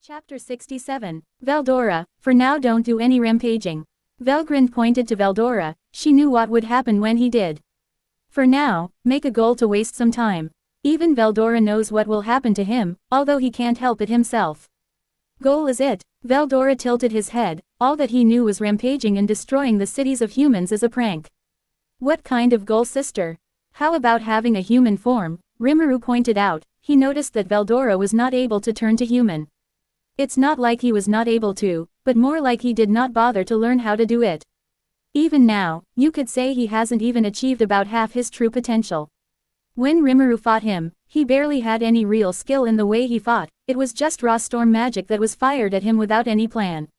Chapter 67. Veldora, for now don't do any rampaging. Velgrind pointed to Veldora, she knew what would happen when he did. For now, make a goal to waste some time. Even Veldora knows what will happen to him, although he can't help it himself. Goal is it? Veldora tilted his head, all that he knew was rampaging and destroying the cities of humans as a prank. What kind of goal, sister? How about having a human form? Rimuru pointed out. He noticed that Veldora was not able to turn to human. It's not like he was not able to, but more like he did not bother to learn how to do it. Even now, you could say he hasn't even achieved about half his true potential. When Rimuru fought him, he barely had any real skill in the way he fought, it was just raw storm magic that was fired at him without any plan.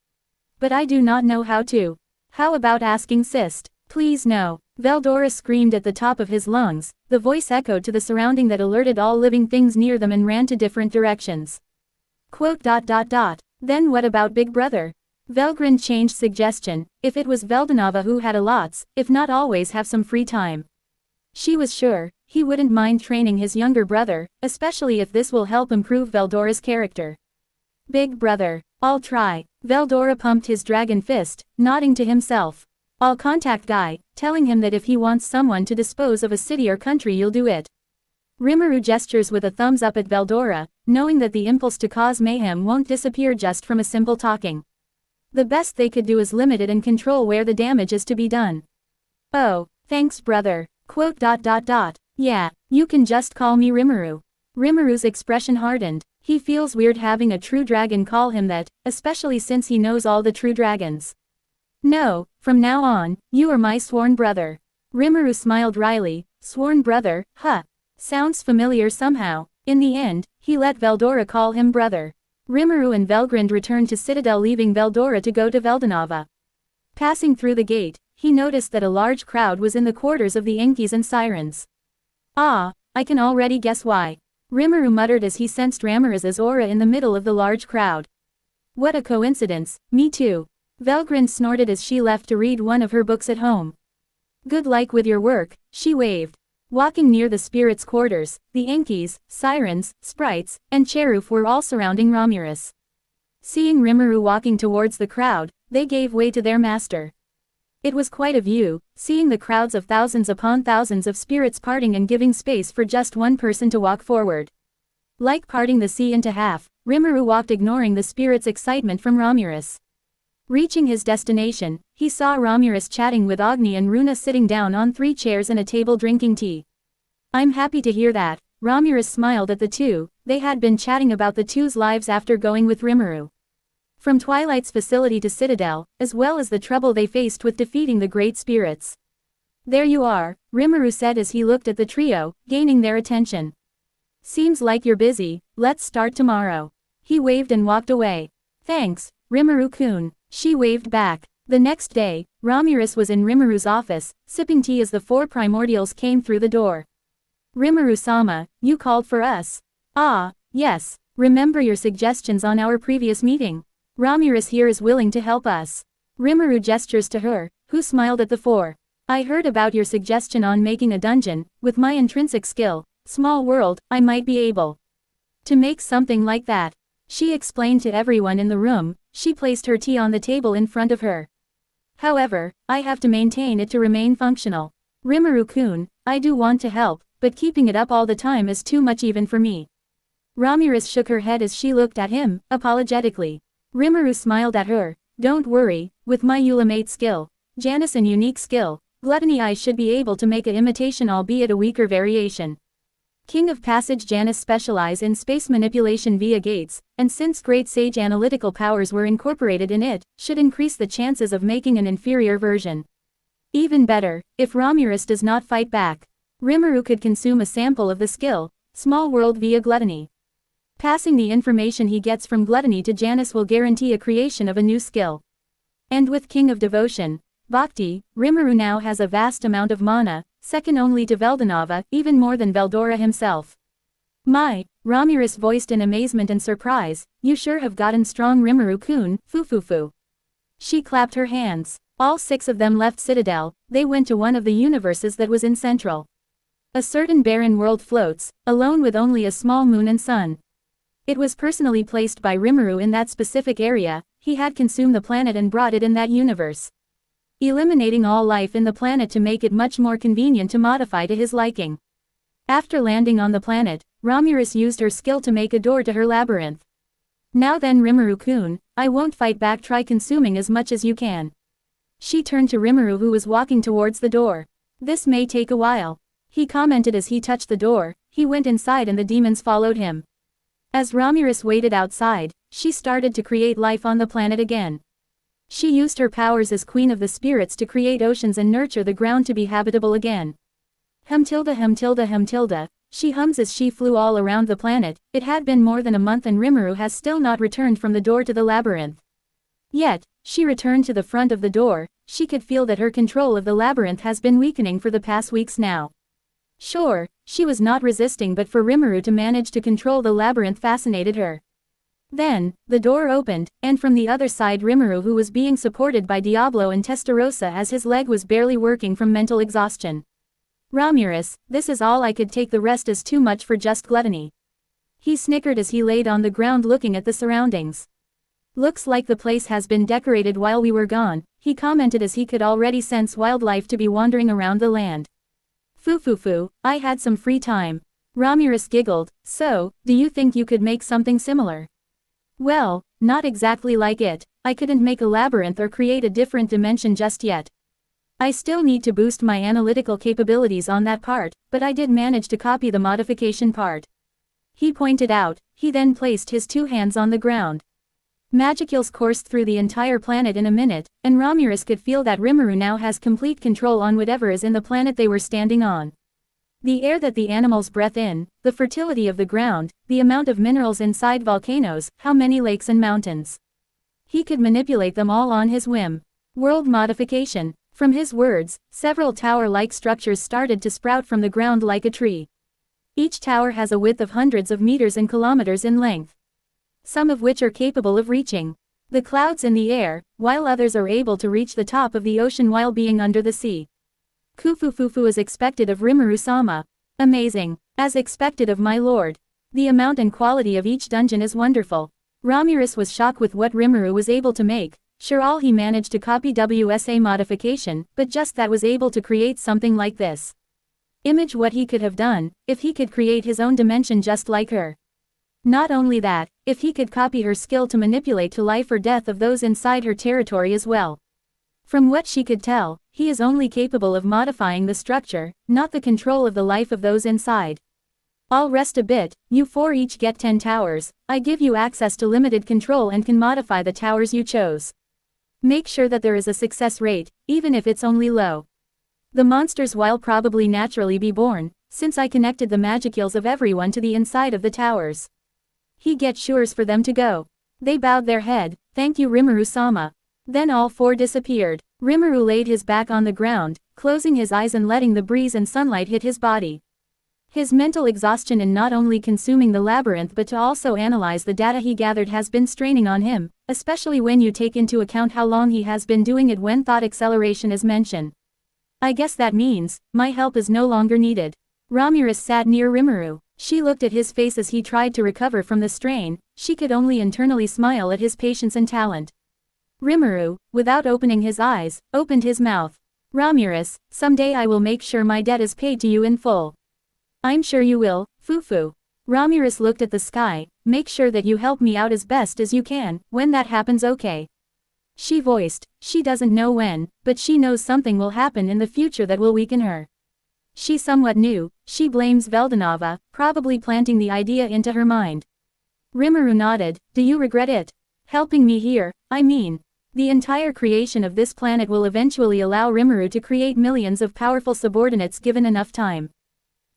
But I do not know how to. How about asking Sist? Please no. Veldora screamed at the top of his lungs, the voice echoed to the surrounding that alerted all living things near them and ran to different directions. Then what about Big Brother? Velgrind changed suggestion, if it was Veldanava who had a lots, if not always have some free time. She was sure, he wouldn't mind training his younger brother, especially if this will help improve Veldora's character. Big Brother, I'll try. Veldora pumped his dragon fist, nodding to himself. I'll contact Guy, telling him that if he wants someone to dispose of a city or country you'll do it. Rimuru gestures with a thumbs up at Veldora, knowing that the impulse to cause mayhem won't disappear just from a simple talking. The best they could do is limit it and control where the damage is to be done. Oh, thanks brother. Yeah, you can just call me Rimuru. Rimuru's expression hardened. He feels weird having a true dragon call him that, especially since he knows all the true dragons. No, from now on, you are my sworn brother. Rimuru smiled wryly. Sworn brother, huh? Sounds familiar somehow. In the end, he let Veldora call him brother. Rimuru and Velgrind returned to Citadel, leaving Veldora to go to Veldanava. Passing through the gate, he noticed that a large crowd was in the quarters of the Enkies and Sirens. Ah, I can already guess why. Rimuru muttered as he sensed Ramiriz's aura in the middle of the large crowd. What a coincidence, me too. Velgrind snorted as she left to read one of her books at home. Good luck with your work, she waved. Walking near the spirits' quarters, the Enkies, Sirens, Sprites, and Cheruf were all surrounding Ramiris. Seeing Rimuru walking towards the crowd, they gave way to their master. It was quite a view, seeing the crowds of thousands upon thousands of spirits parting and giving space for just one person to walk forward. Like parting the sea into half, Rimuru walked ignoring the spirits' excitement from Ramiris. Reaching his destination, he saw Ramiris chatting with Agni and Runa sitting down on 3 chairs and a table drinking tea. I'm happy to hear that. Ramiris smiled at the two. They had been chatting about the two's lives after going with Rimuru. From Twilight's facility to Citadel, as well as the trouble they faced with defeating the Great Spirits. There you are, Rimuru said as he looked at the trio, gaining their attention. Seems like you're busy, let's start tomorrow. He waved and walked away. Thanks, Rimuru-kun. She waved back. The next day, Ramiris was in Rimuru's office, sipping tea as the 4 primordials came through the door. Rimuru-sama, you called for us. Ah, yes, remember your suggestions on our previous meeting. Ramiris here is willing to help us. Rimuru gestures to her, who smiled at the 4. I heard about your suggestion on making a dungeon. With my intrinsic skill, small world, I might be able to make something like that. She explained to everyone in the room. She placed her tea on the table in front of her. However, I have to maintain it to remain functional. Rimuru-kun, I do want to help, but keeping it up all the time is too much even for me. Ramiris shook her head as she looked at him, apologetically. Rimuru smiled at her. Don't worry, with my Ulamate skill, Janus and unique skill, Gluttony, I should be able to make an imitation, albeit a weaker variation. King of Passage Janus specialize in space manipulation via gates, and since Great Sage analytical powers were incorporated in it, should increase the chances of making an inferior version. Even better, if Ramiris does not fight back. Rimuru could consume a sample of the skill, small world via Gluttony. Passing the information he gets from Gluttony to Janus will guarantee a creation of a new skill. And with King of Devotion, Bhakti, Rimuru now has a vast amount of mana, second only to Veldanava, even more than Veldora himself. My, Ramiris voiced in amazement and surprise, you sure have gotten strong, Rimuru-kun, foo. She clapped her hands. All 6 of them left Citadel. They went to one of the universes that was in Central. A certain barren world floats, alone with only a small moon and sun. It was personally placed by Rimuru in that specific area. He had consumed the planet and brought it in that universe, eliminating all life in the planet to make it much more convenient to modify to his liking. After landing on the planet, Romulus used her skill to make a door to her labyrinth. Now then, Rimuru-kun, I won't fight back, try consuming as much as you can. She turned to Rimuru, who was walking towards the door. This may take a while, he commented as he touched the door. He went inside and the demons followed him. As Romulus waited outside, she started to create life on the planet again. She used her powers as Queen of the Spirits to create oceans and nurture the ground to be habitable again. Hum tilde hum tilde hum tilde, she hums as she flew all around the planet. It had been more than a month and Rimuru has still not returned from the door to the labyrinth. Yet, she returned to the front of the door. She could feel that her control of the labyrinth has been weakening for the past weeks now. Sure, she was not resisting, but for Rimuru to manage to control the labyrinth fascinated her. Then, the door opened, and from the other side Rimuru, who was being supported by Diablo and Testarossa as his leg was barely working from mental exhaustion. Romulus, this is all I could take, the rest is too much for just gluttony. He snickered as he laid on the ground looking at the surroundings. Looks like the place has been decorated while we were gone, he commented as he could already sense wildlife to be wandering around the land. Foo, I had some free time. Romulus giggled. So, do you think you could make something similar? Well, not exactly like it. I couldn't make a labyrinth or create a different dimension just yet. I still need to boost my analytical capabilities on that part, but I did manage to copy the modification part. He pointed out. He then placed his two hands on the ground. Magicules coursed through the entire planet in a minute, and Romulus could feel that Rimuru now has complete control on whatever is in the planet they were standing on. The air that the animals breathe in, the fertility of the ground, the amount of minerals inside volcanoes, how many lakes and mountains. He could manipulate them all on his whim. World modification. From his words, several tower-like structures started to sprout from the ground like a tree. Each tower has a width of hundreds of meters and kilometers in length, some of which are capable of reaching the clouds in the air, while others are able to reach the top of the ocean while being under the sea. Kufufufu as expected of Rimuru-sama. Amazing. As expected of my lord. The amount and quality of each dungeon is wonderful. Romulus was shocked with what Rimuru was able to make. Sure, all he managed to copy WSA modification, but just that was able to create something like this. Image what he could have done, if he could create his own dimension just like her. Not only that, if he could copy her skill to manipulate to life or death of those inside her territory as well. From what she could tell, he is only capable of modifying the structure, not the control of the life of those inside. I'll rest a bit, you four each get 10 towers, I give you access to limited control and can modify the towers you chose. Make sure that there is a success rate, even if it's only low. The monsters will probably naturally be born, since I connected the magicules of everyone to the inside of the towers. He gets sures for them to go. They bowed their head. Thank you, Rimuru-sama. Then all four disappeared. Rimuru laid his back on the ground, closing his eyes and letting the breeze and sunlight hit his body. His mental exhaustion in not only consuming the labyrinth but to also analyze the data he gathered has been straining on him, especially when you take into account how long he has been doing it when thought acceleration is mentioned. I guess that means, my help is no longer needed. Romulus sat near Rimuru. She looked at his face as he tried to recover from the strain. She could only internally smile at his patience and talent. Rimuru, without opening his eyes, opened his mouth. Romulus, someday I will make sure my debt is paid to you in full. I'm sure you will, Fufu. Romulus looked at the sky. Make sure that you help me out as best as you can. When that happens, okay. She voiced. She doesn't know when, but she knows something will happen in the future that will weaken her. She somewhat knew. She blames Veldanava, probably planting the idea into her mind. Rimuru nodded. Do you regret it? Helping me here, I mean. The entire creation of this planet will eventually allow Rimuru to create millions of powerful subordinates given enough time.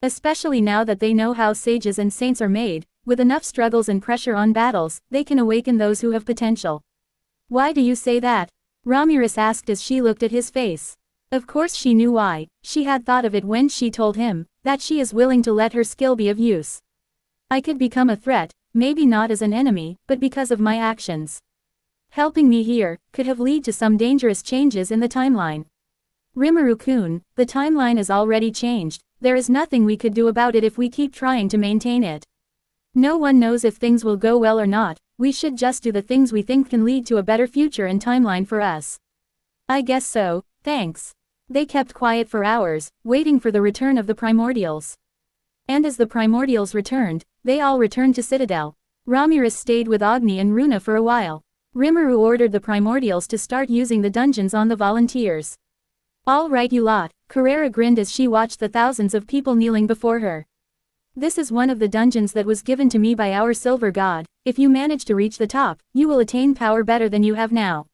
Especially now that they know how sages and saints are made, with enough struggles and pressure on battles, they can awaken those who have potential. Why do you say that? Romulus asked as she looked at his face. Of course she knew why. She had thought of it when she told him that she is willing to let her skill be of use. I could become a threat, maybe not as an enemy, but because of my actions. Helping me here could have led to some dangerous changes in the timeline. Rimuru-kun, the timeline is already changed. There is nothing we could do about it if we keep trying to maintain it. No one knows if things will go well or not, we should just do the things we think can lead to a better future and timeline for us. I guess so, thanks. They kept quiet for hours, waiting for the return of the primordials. And as the primordials returned, they all returned to Citadel. Ramirez stayed with Agni and Runa for a while. Rimuru ordered the primordials to start using the dungeons on the volunteers. All right you lot, Carrera grinned as she watched the thousands of people kneeling before her. This is one of the dungeons that was given to me by our silver god. If you manage to reach the top, you will attain power better than you have now.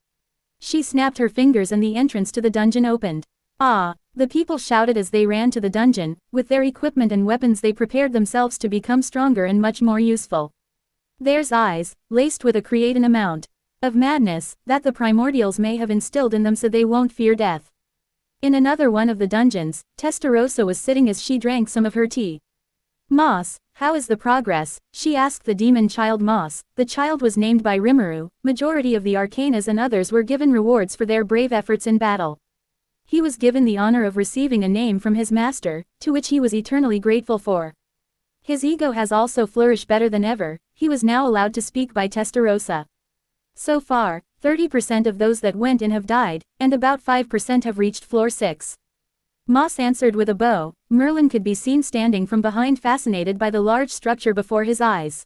She snapped her fingers and the entrance to the dungeon opened. Ah! The people shouted as they ran to the dungeon. With their equipment and weapons they prepared themselves to become stronger and much more useful. There's eyes, laced with a create an amount of madness, that the primordials may have instilled in them so they won't fear death. In another one of the dungeons, Testarossa was sitting as she drank some of her tea. Moss, how is the progress? She asked the demon child Moss. The child was named by Rimuru. Majority of the Arcanas and others were given rewards for their brave efforts in battle. He was given the honor of receiving a name from his master, to which he was eternally grateful for. His ego has also flourished better than ever. He was now allowed to speak by Testarossa. So far, 30% of those that went in have died, and about 5% have reached floor 6. Moss answered with a bow. Merlin could be seen standing from behind, fascinated by the large structure before his eyes.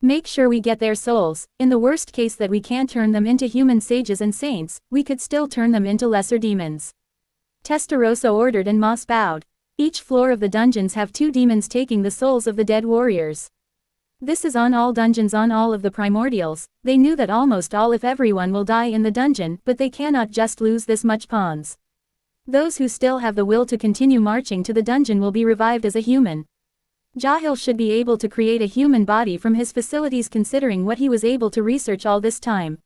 Make sure we get their souls. In the worst case that we can't turn them into human sages and saints, we could still turn them into lesser demons. Testarossa ordered and Moss bowed. Each floor of the dungeons have 2 demons taking the souls of the dead warriors. This is on all dungeons, on all of the primordials. They knew that almost all if everyone will die in the dungeon, but they cannot just lose this much pawns. Those who still have the will to continue marching to the dungeon will be revived as a human. Jahil should be able to create a human body from his facilities, considering what he was able to research all this time.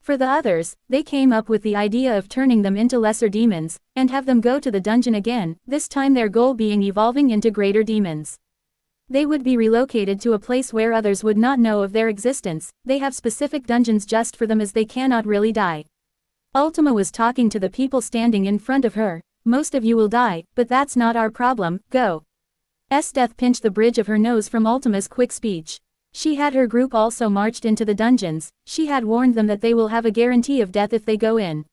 For the others, they came up with the idea of turning them into lesser demons, and have them go to the dungeon again, this time their goal being evolving into greater demons. They would be relocated to a place where others would not know of their existence. They have specific dungeons just for them, as they cannot really die. Ultima was talking to the people standing in front of her. Most of you will die, but that's not our problem, go. Death pinched the bridge of her nose from Ultima's quick speech. She had her group also marched into the dungeons. She had warned them that they will have a guarantee of death if they go in.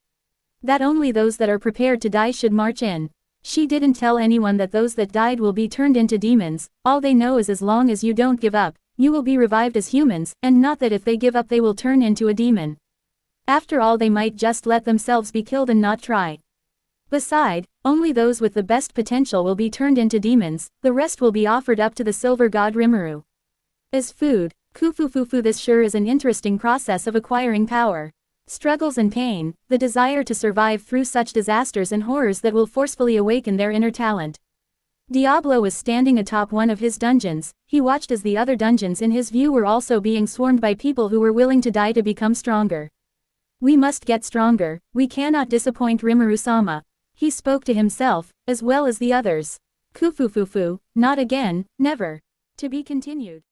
That only those that are prepared to die should march in. She didn't tell anyone that those that died will be turned into demons. All they know is as long as you don't give up, you will be revived as humans, and not that if they give up they will turn into a demon. After all, they might just let themselves be killed and not try. Beside, only those with the best potential will be turned into demons, the rest will be offered up to the silver god Rimuru. As food, Kufufufu, this sure is an interesting process of acquiring power. Struggles and pain, the desire to survive through such disasters and horrors that will forcefully awaken their inner talent. Diablo was standing atop one of his dungeons. He watched as the other dungeons in his view were also being swarmed by people who were willing to die to become stronger. We must get stronger, we cannot disappoint Rimuru-sama. He spoke to himself, as well as the others. Kufufufu, not again, never. To be continued.